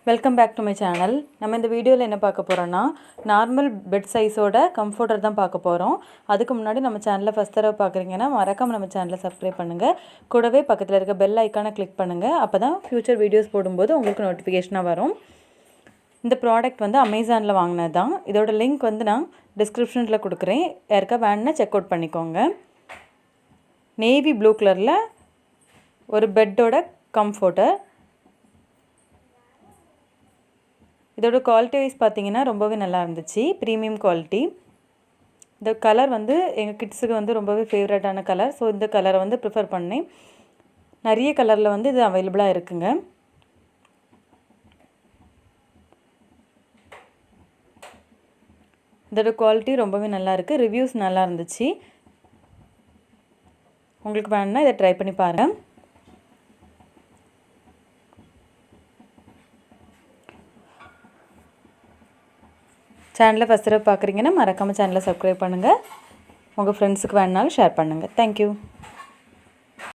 Welcome back to my channel. நம்ம இந்த வீடியோவில் என்ன பார்க்க போகிறோன்னா, நார்மல் பெட் சைஸோட கம்ஃபர்டர் தான் பார்க்க போகிறோம். அதுக்கு முன்னாடி நம்ம சேனலில் ஃபஸ்ட் தடவை பார்க்குறீங்கன்னா மறக்காமல் நம்ம சேனலை சப்ஸ்கிரைப் பண்ணுங்கள். கூடவே பக்கத்தில் இருக்க பெல் ஐக்கானை கிளிக் பண்ணுங்கள். அப்போ தான் ஃப்யூச்சர் வீடியோஸ் போடும்போது உங்களுக்கு நோட்டிஃபிகேஷனாக வரும். இந்த ப்ராடக்ட் வந்து அமேசானில் வாங்கினது தான். இதோட லிங்க் வந்து நான் டிஸ்கிரிப்ஷனில் கொடுக்குறேன். யாருக்கா வேணுன்னா செக் அவுட் பண்ணிக்கோங்க. நேவி ப்ளூ கலரில் ஒரு பெட்டோட கம்ஃபர்டர். இதோட குவாலிட்டி வைஸ் பார்த்தீங்கன்னா ரொம்பவே நல்லா இருந்துச்சு. Premium quality. இந்த கலர் வந்து எங்கள் கிட்ஸுக்கு வந்து ரொம்பவே ஃபேவரட்டான கலர். ஸோ இந்த கலரை வந்து ப்ரிஃபர் பண்ணேன். நிறைய கலரில் வந்து இது அவைலபிளாக இருக்குங்க. இதோட குவாலிட்டி ரொம்பவே நல்லா இருக்குது. ரிவ்யூஸ் நல்லா இருந்துச்சு. உங்களுக்கு வேணுன்னா இதை ட்ரை பண்ணி பாருங்கள். சேனலை ஃபஸ்ட் தடவை பார்க்குறீங்கன்னா மறக்காமல் சேனலை சப்ஸ்கிரைப் பண்ணுங்கள். உங்கள் ஃப்ரெண்ட்ஸுக்கு வேணுனாலும் ஷேர் பண்ணுங்கள். தேங்க்யூ.